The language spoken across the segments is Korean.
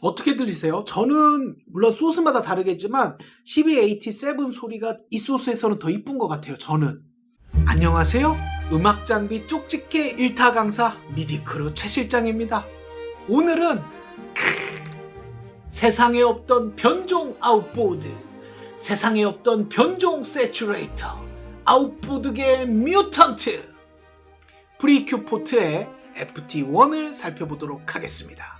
어떻게 들리세요? 저는 물론 소스마다 다르겠지만 1287 소리가 이 소스에서는 더 이쁜 것 같아요. 저는. 안녕하세요. 음악장비 쪽집게 1타 강사 미디크루 최 실장입니다. 오늘은 세상에 없던 변종 아웃보드, 세상에 없던 변종 세츄레이터, 아웃보드계 뮤턴트 프리큐 포트의 FT1을 살펴보도록 하겠습니다.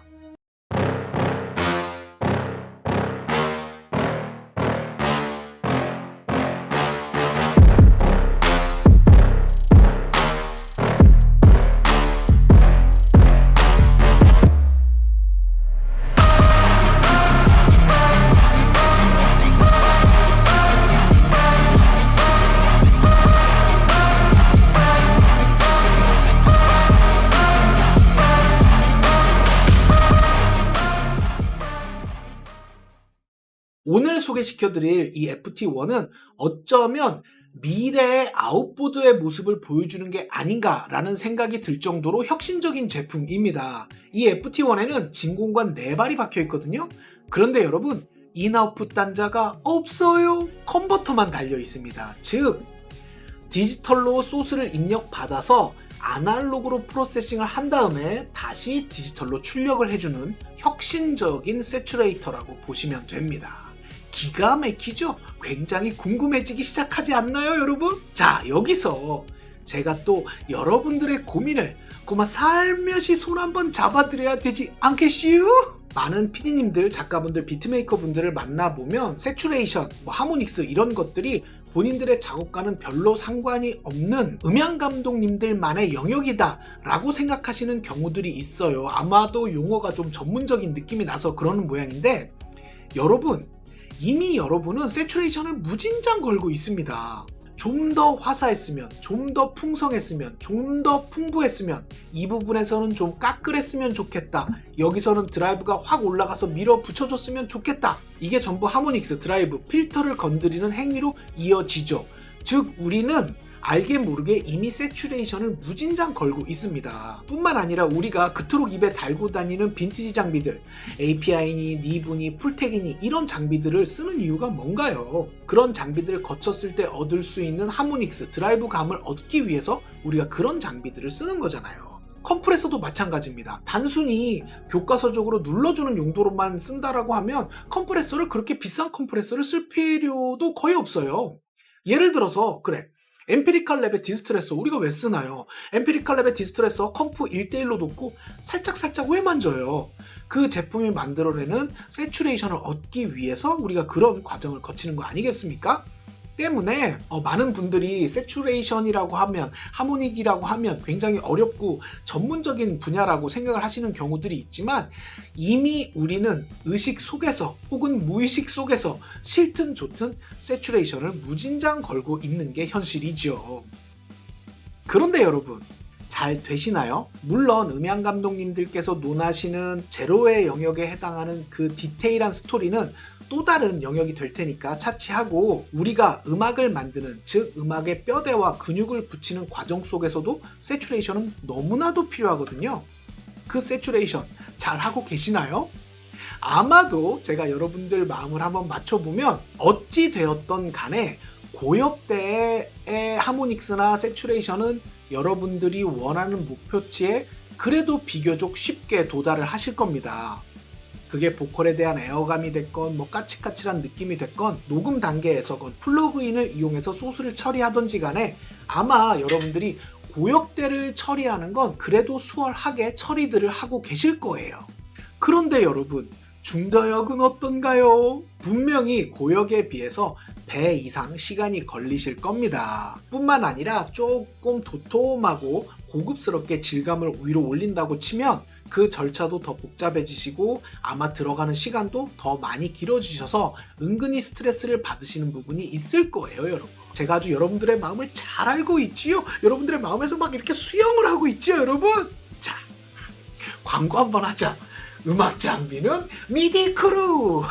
오늘 소개시켜드릴 이 FT1은 어쩌면 미래의 아웃보드의 모습을 보여주는 게 아닌가라는 생각이 들 정도로 혁신적인 제품입니다. 이 FT1에는 진공관 4발이 박혀 있거든요. 그런데 여러분, 인아웃풋 단자가 없어요. 컨버터만 달려 있습니다. 즉, 디지털로 소스를 입력받아서 아날로그로 프로세싱을 한 다음에 다시 디지털로 출력을 해주는 혁신적인 세츄레이터라고 보시면 됩니다. 기가 막히죠? 굉장히 궁금해지기 시작하지 않나요, 여러분? 자, 여기서 제가 또 여러분들의 고민을 고마 살며시 손 한번 잡아드려야 되지 않겠슈? 많은 PD님들, 작가분들, 비트메이커분들을 만나보면 세츄레이션, 하모닉스 이런 것들이 본인들의 작업과는 별로 상관이 없는 음향감독님들만의 영역이다 라고 생각하시는 경우들이 있어요. 아마도 용어가 좀 전문적인 느낌이 나서 그러는 모양인데, 여러분, 이미 여러분은 세츄레이션을 무진장 걸고 있습니다. 좀 더 화사했으면, 좀 더 풍성했으면, 좀 더 풍부했으면, 이 부분에서는 좀 까끌했으면 좋겠다. 여기서는 드라이브가 확 올라가서 밀어붙여줬으면 좋겠다. 이게 전부 하모닉스, 드라이브, 필터를 건드리는 행위로 이어지죠. 즉, 우리는 알게 모르게 이미 세츄레이션을 무진장 걸고 있습니다. 뿐만 아니라 우리가 그토록 입에 달고 다니는 빈티지 장비들, API니, 니브니, 풀텍이니 이런 장비들을 쓰는 이유가 뭔가요? 그런 장비들을 거쳤을 때 얻을 수 있는 하모닉스, 드라이브 감을 얻기 위해서 우리가 그런 장비들을 쓰는 거잖아요. 컴프레서도 마찬가지입니다. 단순히 교과서적으로 눌러주는 용도로만 쓴다라고 하면 컴프레서를 그렇게 비싼 컴프레서를 쓸 필요도 거의 없어요. 예를 들어서 그래, 엠피리칼 랩의 디스트레서 우리가 왜 쓰나요? 엠피리칼 랩의 디스트레서 컴프 1대1로 놓고 살짝살짝 왜 만져요? 그 제품이 만들어내는 세츄레이션을 얻기 위해서 우리가 그런 과정을 거치는 거 아니겠습니까? 때문에 많은 분들이 세츄레이션이라고 하면, 하모닉이라고 하면 굉장히 어렵고 전문적인 분야라고 생각을 하시는 경우들이 있지만, 이미 우리는 의식 속에서 혹은 무의식 속에서 싫든 좋든 세츄레이션을 무진장 걸고 있는 게 현실이죠. 그런데 여러분, 잘 되시나요? 물론 음향 감독님들께서 논하시는 제로의 영역에 해당하는 그 디테일한 스토리는 또 다른 영역이 될 테니까 차치하고, 우리가 음악을 만드는, 즉 음악의 뼈대와 근육을 붙이는 과정 속에서도 세츄레이션은 너무나도 필요하거든요. 그 세츄레이션 잘 하고 계시나요? 아마도 제가 여러분들 마음을 한번 맞춰보면 어찌 되었던 간에 고역대의 하모닉스나 세츄레이션은 여러분들이 원하는 목표치에 그래도 비교적 쉽게 도달을 하실 겁니다. 그게 보컬에 대한 에어감이 됐건, 까칠까칠한 느낌이 됐건, 녹음 단계에서건 플러그인을 이용해서 소스를 처리하던지 간에 아마 여러분들이 고역대를 처리하는 건 그래도 수월하게 처리들을 하고 계실 거예요. 그런데 여러분, 중저역은 어떤가요? 분명히 고역에 비해서 배 이상 시간이 걸리실 겁니다. 뿐만 아니라 조금 도톰하고 고급스럽게 질감을 위로 올린다고 치면 그 절차도 더 복잡해지시고 아마 들어가는 시간도 더 많이 길어지셔서 은근히 스트레스를 받으시는 부분이 있을 거예요, 여러분. 제가 아주 여러분들의 마음을 잘 알고 있지요. 여러분들의 마음에서 막 이렇게 수영을 하고 있지요, 여러분. 자, 광고 한번 하자. 음악 장비는 미디크루.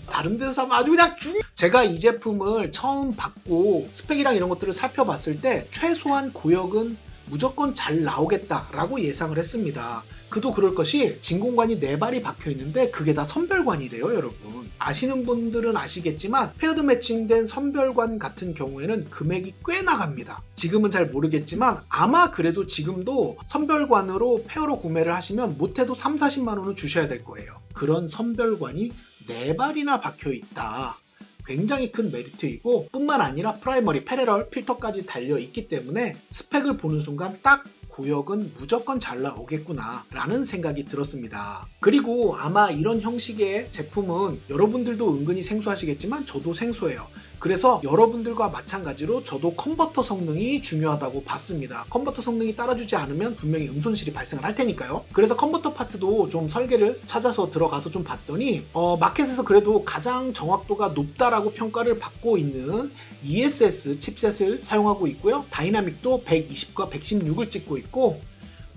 다른 데서 하면 아주 그냥 제가 이 제품을 처음 받고 스펙이랑 이런 것들을 살펴봤을 때 최소한 고역은 무조건 잘 나오겠다라고 예상을 했습니다. 그도 그럴 것이 진공관이 4발이 박혀 있는데 그게 다 선별관이래요, 여러분. 아시는 분들은 아시겠지만 페어드 매칭된 선별관 같은 경우에는 금액이 꽤 나갑니다. 지금은 잘 모르겠지만 아마 그래도 지금도 선별관으로 페어로 구매를 하시면 못해도 30-40만 원은 주셔야 될 거예요. 그런 선별관이 4발이나 박혀 있다. 굉장히 큰 메리트이고 뿐만 아니라 프라이머리, 패러럴 필터까지 달려있기 때문에 스펙을 보는 순간 딱 고역은 무조건 잘 나오겠구나 라는 생각이 들었습니다. 그리고 아마 이런 형식의 제품은 여러분들도 은근히 생소하시겠지만 저도 생소해요. 그래서 여러분들과 마찬가지로 저도 컨버터 성능이 중요하다고 봤습니다. 컨버터 성능이 따라주지 않으면 분명히 음손실이 발생을 할 테니까요. 그래서 컨버터 파트도 좀 설계를 찾아서 들어가서 좀 봤더니 마켓에서 그래도 가장 정확도가 높다라고 평가를 받고 있는 ESS 칩셋을 사용하고 있고요. 다이나믹도 120과 116을 찍고 있고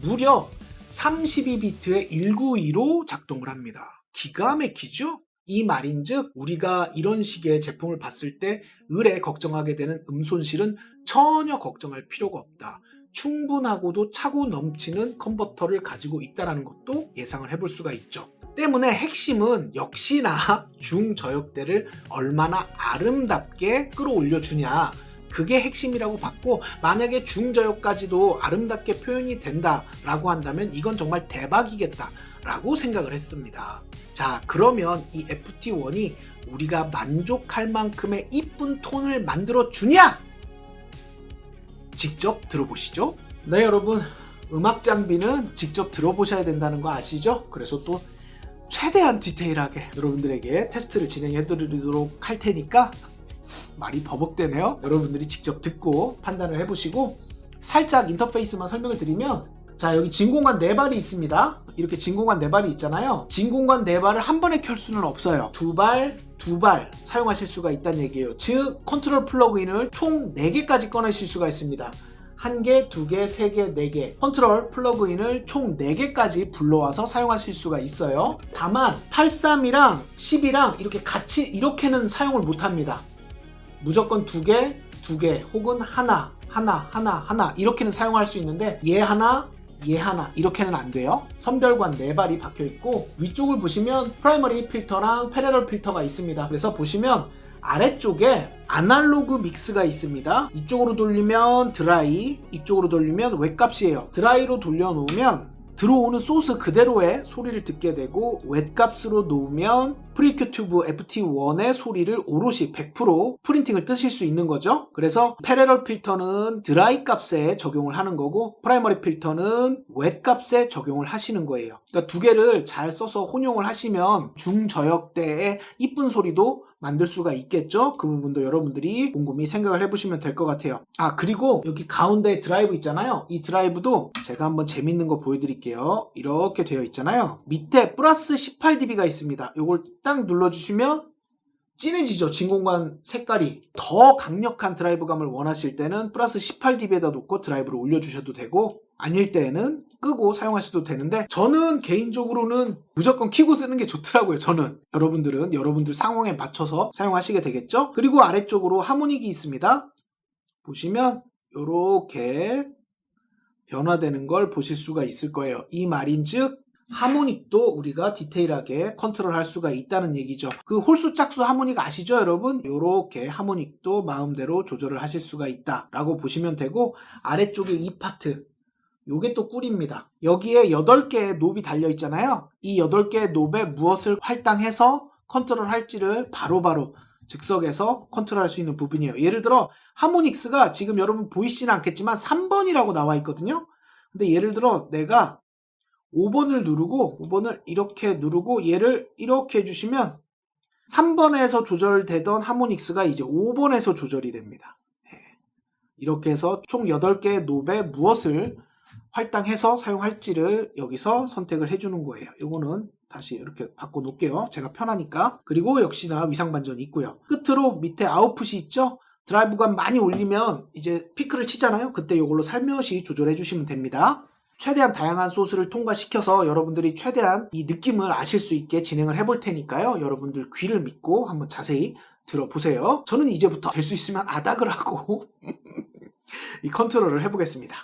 무려 32비트의 192로 작동을 합니다. 기가 막히죠? 이 말인즉 우리가 이런 식의 제품을 봤을 때 을에 걱정하게 되는 음손실은 전혀 걱정할 필요가 없다. 충분하고도 차고 넘치는 컨버터를 가지고 있다는 것도 예상을 해볼 수가 있죠. 때문에 핵심은 역시나 중저역대를 얼마나 아름답게 끌어올려주냐, 그게 핵심이라고 봤고, 만약에 중저역까지도 아름답게 표현이 된다라고 한다면 이건 정말 대박이겠다 라고 생각을 했습니다. 자, 그러면 이 FT1이 우리가 만족할 만큼의 이쁜 톤을 만들어 주냐? 직접 들어보시죠. 네, 여러분, 음악 장비는 직접 들어보셔야 된다는 거 아시죠? 그래서 또 최대한 디테일하게 여러분들에게 테스트를 진행해 드리도록 할 테니까, 말이 버벅대네요. 여러분들이 직접 듣고 판단을 해보시고, 살짝 인터페이스만 설명을 드리면, 자, 여기 진공관 4발이 있습니다. 이렇게 진공관 4발이 있잖아요. 진공관 4발을 한 번에 켤 수는 없어요. 2발 사용하실 수가 있다는 얘기예요. 즉 컨트롤 플러그인을 총 4개까지 꺼내실 수가 있습니다. 1개, 2개, 3개, 4개 컨트롤 플러그인을 총 4개까지 불러와서 사용하실 수가 있어요. 다만 83이랑 10이랑 이렇게 같이 이렇게는 사용을 못합니다. 무조건 2개 혹은 하나 이렇게는 사용할 수 있는데 얘 하나 이렇게는 안 돼요. 선별관 4발이 박혀 있고 위쪽을 보시면 프라이머리 필터랑 패러럴 필터가 있습니다. 그래서 보시면 아래쪽에 아날로그 믹스가 있습니다. 이쪽으로 돌리면 드라이, 이쪽으로 돌리면 웻값이에요. 드라이로 돌려놓으면 들어오는 소스 그대로의 소리를 듣게 되고, 웻값으로 놓으면 프리큐 튜브 FT1의 소리를 오롯이 100% 프린팅을 뜨실 수 있는 거죠. 그래서 패러럴 필터는 드라이 값에 적용을 하는 거고, 프라이머리 필터는 웻 값에 적용을 하시는 거예요. 그러니까 두 개를 잘 써서 혼용을 하시면 중저역대의 이쁜 소리도 만들 수가 있겠죠. 그 부분도 여러분들이 곰곰이 생각을 해보시면 될 것 같아요. 아, 그리고 여기 가운데 드라이브 있잖아요. 이 드라이브도 제가 한번 재밌는 거 보여드릴게요. 이렇게 되어 있잖아요. 밑에 플러스 18dB가 있습니다. 이걸 딱 눌러주시면 진해지죠. 진공관 색깔이. 더 강력한 드라이브감을 원하실 때는 플러스 18dB에다 놓고 드라이브를 올려주셔도 되고, 아닐 때는 끄고 사용하셔도 되는데, 저는 개인적으로는 무조건 켜고 쓰는 게 좋더라고요. 저는. 여러분들은 여러분들 상황에 맞춰서 사용하시게 되겠죠. 그리고 아래쪽으로 하모닉이 있습니다. 보시면 이렇게 변화되는 걸 보실 수가 있을 거예요. 이 말인즉 하모닉도 우리가 디테일하게 컨트롤할 수가 있다는 얘기죠. 그 홀수 짝수 하모닉 아시죠, 여러분? 이렇게 하모닉도 마음대로 조절을 하실 수가 있다라고 보시면 되고, 아래쪽에 이 파트, 요게 또 꿀입니다. 여기에 8개의 놉이 달려 있잖아요. 이 8개의 놉에 무엇을 할당해서 컨트롤 할지를 바로바로 즉석에서 컨트롤할 수 있는 부분이에요. 예를 들어 하모닉스가 지금 여러분 보이시는 않겠지만 3번이라고 나와 있거든요. 근데 예를 들어 내가 5번을 누르고 5번을 이렇게 누르고 얘를 이렇게 해주시면 3번에서 조절되던 하모닉스가 이제 5번에서 조절이 됩니다. 이렇게 해서 총 8개의 놉에 무엇을 할당해서 사용할지를 여기서 선택을 해주는 거예요. 이거는 다시 이렇게 바꿔 놓을게요. 제가 편하니까. 그리고 역시나 위상 반전이 있고요. 끝으로 밑에 아웃풋이 있죠? 드라이브감 많이 올리면 이제 피크를 치잖아요. 그때 이걸로 살며시 조절해 주시면 됩니다. 최대한 다양한 소스를 통과시켜서 여러분들이 최대한 이 느낌을 아실 수 있게 진행을 해볼 테니까요. 여러분들 귀를 믿고 한번 자세히 들어보세요. 저는 이제부터 될 수 있으면 아닥을 하고 이 컨트롤을 해보겠습니다.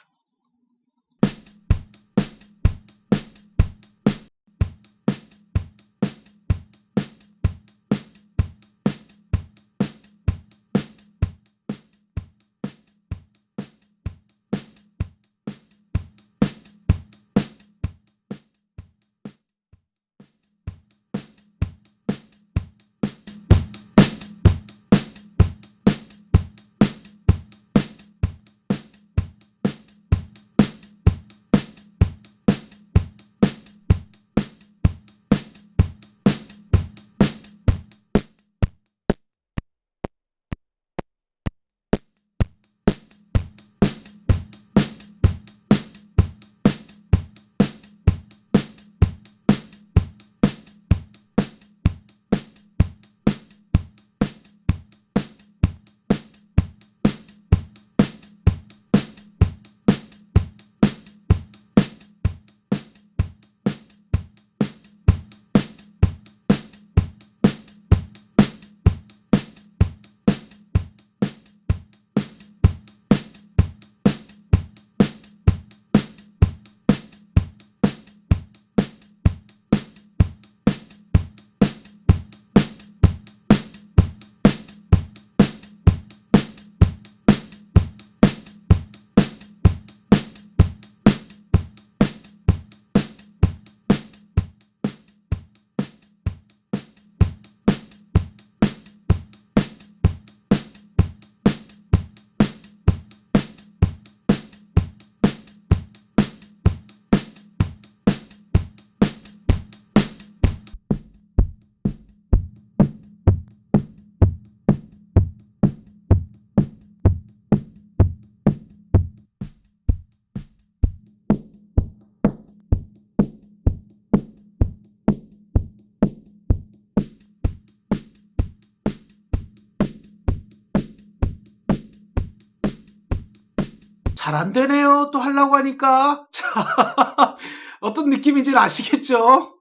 잘 안 되네요. 또 하려고 하니까. 자, 어떤 느낌인지는 아시겠죠?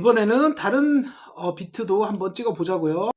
이번에는 다른 비트도 한번 찍어 보자고요.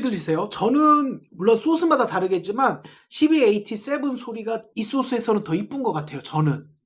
들리세요? 저는 물론 소스마다 다르겠지만 CB87 소리가 이 소스에서는 더 이쁜 것 같아요. 저는.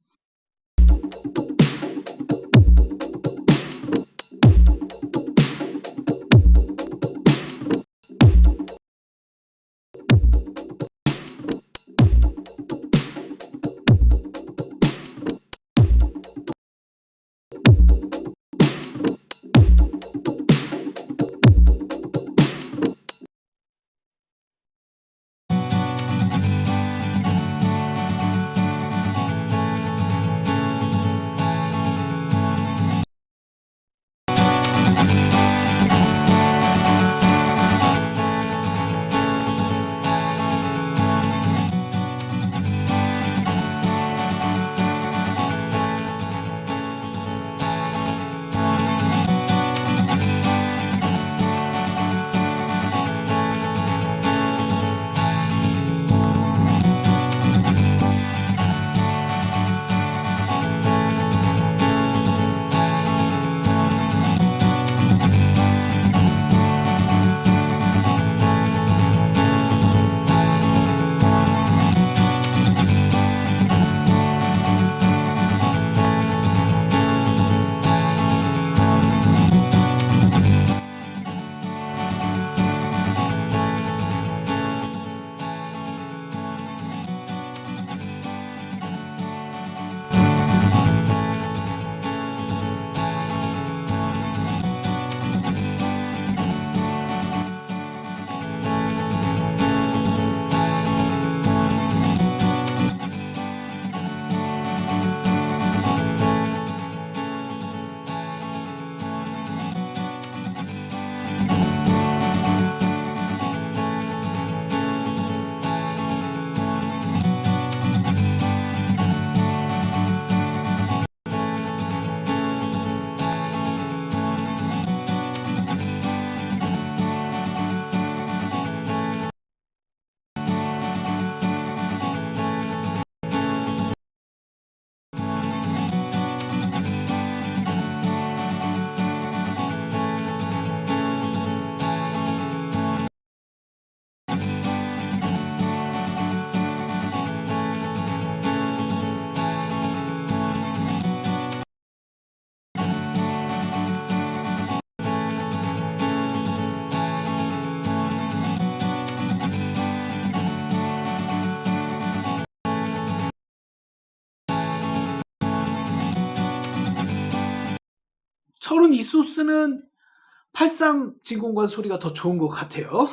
저는 이 소스는 83 진공관 소리가 더 좋은 것 같아요.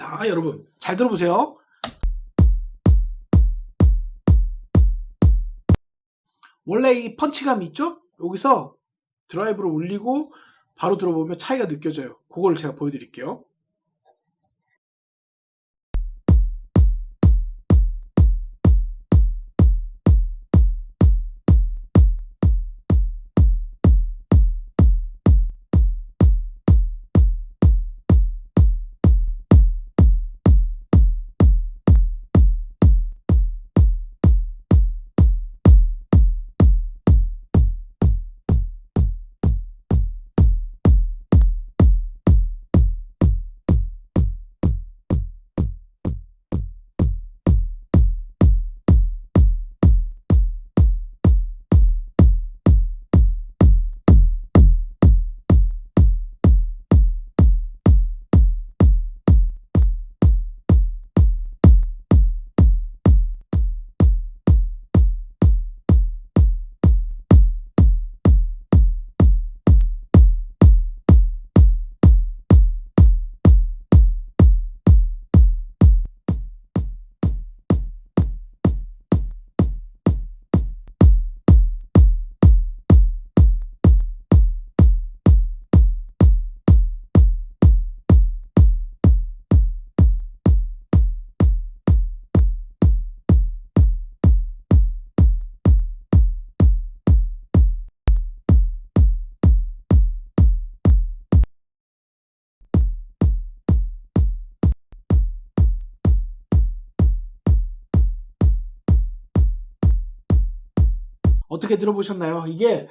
자, 여러분 잘 들어보세요. 원래 이 펀치감 있죠? 여기서 드라이브를 올리고 바로 들어보면 차이가 느껴져요. 그걸 제가 보여드릴게요. 어떻게 들어보셨나요? 이게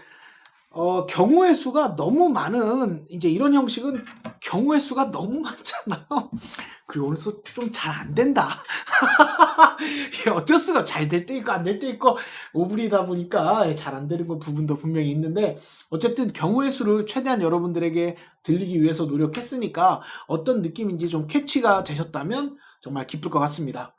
경우의 수가 너무 많은 이제 이런 형식은 경우의 수가 너무 많잖아요. 그리고 오늘 좀 잘 안 된다. 어쩔 수가 잘 될 때 있고 안 될 때 있고 오브리다 보니까 잘 안 되는 건 부분도 분명히 있는데 어쨌든 경우의 수를 최대한 여러분들에게 들리기 위해서 노력했으니까 어떤 느낌인지 좀 캐치가 되셨다면 정말 기쁠 것 같습니다.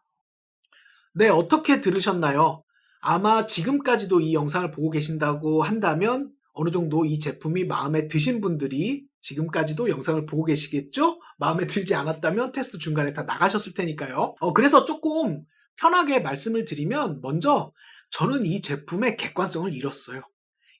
네, 어떻게 들으셨나요? 아마 지금까지도 이 영상을 보고 계신다고 한다면 어느 정도 이 제품이 마음에 드신 분들이 지금까지도 영상을 보고 계시겠죠? 마음에 들지 않았다면 테스트 중간에 다 나가셨을 테니까요. 그래서 조금 편하게 말씀을 드리면 먼저 저는 이 제품의 객관성을 잃었어요.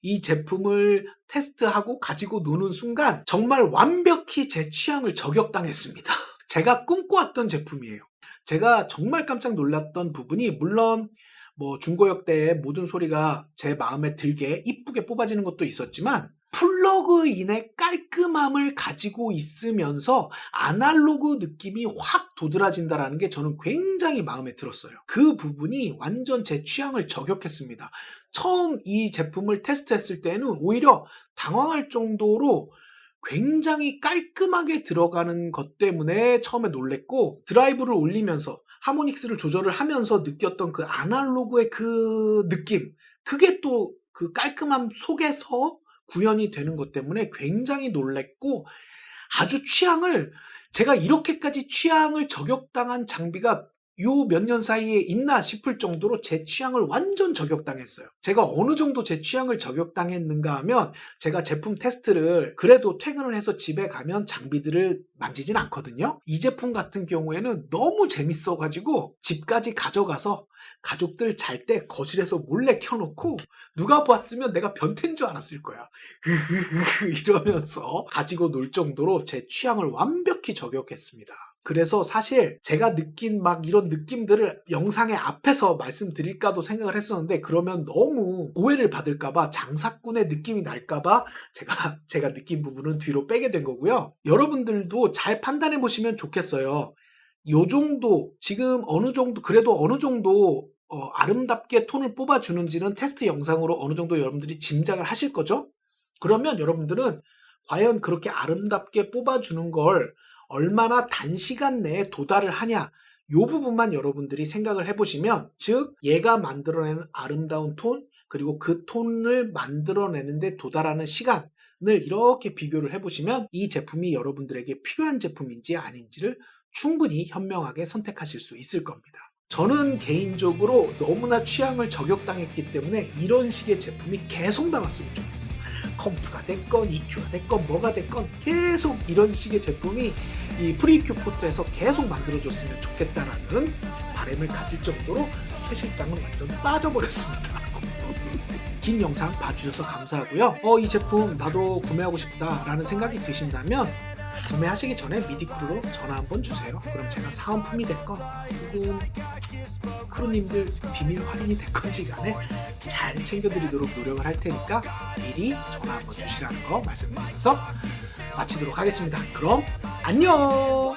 이 제품을 테스트하고 가지고 노는 순간 정말 완벽히 제 취향을 저격당했습니다. 제가 꿈꿔왔던 제품이에요. 제가 정말 깜짝 놀랐던 부분이 물론 뭐 중고역 때의 모든 소리가 제 마음에 들게 이쁘게 뽑아지는 것도 있었지만 플러그인의 깔끔함을 가지고 있으면서 아날로그 느낌이 확 도드라진다는 게 저는 굉장히 마음에 들었어요. 그 부분이 완전 제 취향을 저격했습니다. 처음 이 제품을 테스트했을 때는 오히려 당황할 정도로 굉장히 깔끔하게 들어가는 것 때문에 처음에 놀랬고 드라이브를 올리면서 하모닉스를 조절을 하면서 느꼈던 그 아날로그의 그 느낌, 그게 또 그 깔끔함 속에서 구현이 되는 것 때문에 굉장히 놀랬고 아주 제가 이렇게까지 취향을 저격당한 장비가 요 몇 년 사이에 있나 싶을 정도로 제 취향을 완전 저격당했어요. 제가 어느 정도 제 취향을 저격당했는가 하면 제가 제품 테스트를 그래도 퇴근을 해서 집에 가면 장비들을 만지진 않거든요. 이 제품 같은 경우에는 너무 재밌어가지고 집까지 가져가서 가족들 잘 때 거실에서 몰래 켜놓고 누가 봤으면 내가 변태인 줄 알았을 거야. 이러면서 가지고 놀 정도로 제 취향을 완벽히 저격했습니다. 그래서 사실 제가 느낀 막 이런 느낌들을 영상의 앞에서 말씀드릴까도 생각을 했었는데 그러면 너무 오해를 받을까봐 장사꾼의 느낌이 날까봐 제가 느낀 부분은 뒤로 빼게 된 거고요. 여러분들도 잘 판단해 보시면 좋겠어요. 요 정도 지금 어느 정도 그래도 어느 정도 아름답게 톤을 뽑아주는지는 테스트 영상으로 어느 정도 여러분들이 짐작을 하실 거죠? 그러면 여러분들은 과연 그렇게 아름답게 뽑아주는 걸 얼마나 단시간 내에 도달을 하냐 이 부분만 여러분들이 생각을 해보시면 즉 얘가 만들어내는 아름다운 톤 그리고 그 톤을 만들어내는데 도달하는 시간을 이렇게 비교를 해보시면 이 제품이 여러분들에게 필요한 제품인지 아닌지를 충분히 현명하게 선택하실 수 있을 겁니다. 저는 개인적으로 너무나 취향을 저격당했기 때문에 이런 식의 제품이 계속 나왔으면 좋겠어요. 컴프가 됐건 EQ가 됐건 뭐가 됐건 계속 이런 식의 제품이 이 프리큐 포트에서 계속 만들어줬으면 좋겠다라는 바람을 가질 정도로 최 실장은 완전 빠져버렸습니다. 긴 영상 봐주셔서 감사하고요. 이 제품 나도 구매하고 싶다라는 생각이 드신다면 구매하시기 전에 미디크루로 전화 한번 주세요. 그럼 제가 사은품이 됐건 혹은 크루님들 비밀 할인이 됐건지 간에 잘 챙겨드리도록 노력을 할 테니까 미리 전화 한번 주시라는 거 말씀드리면서 마치도록 하겠습니다. 그럼 안녕!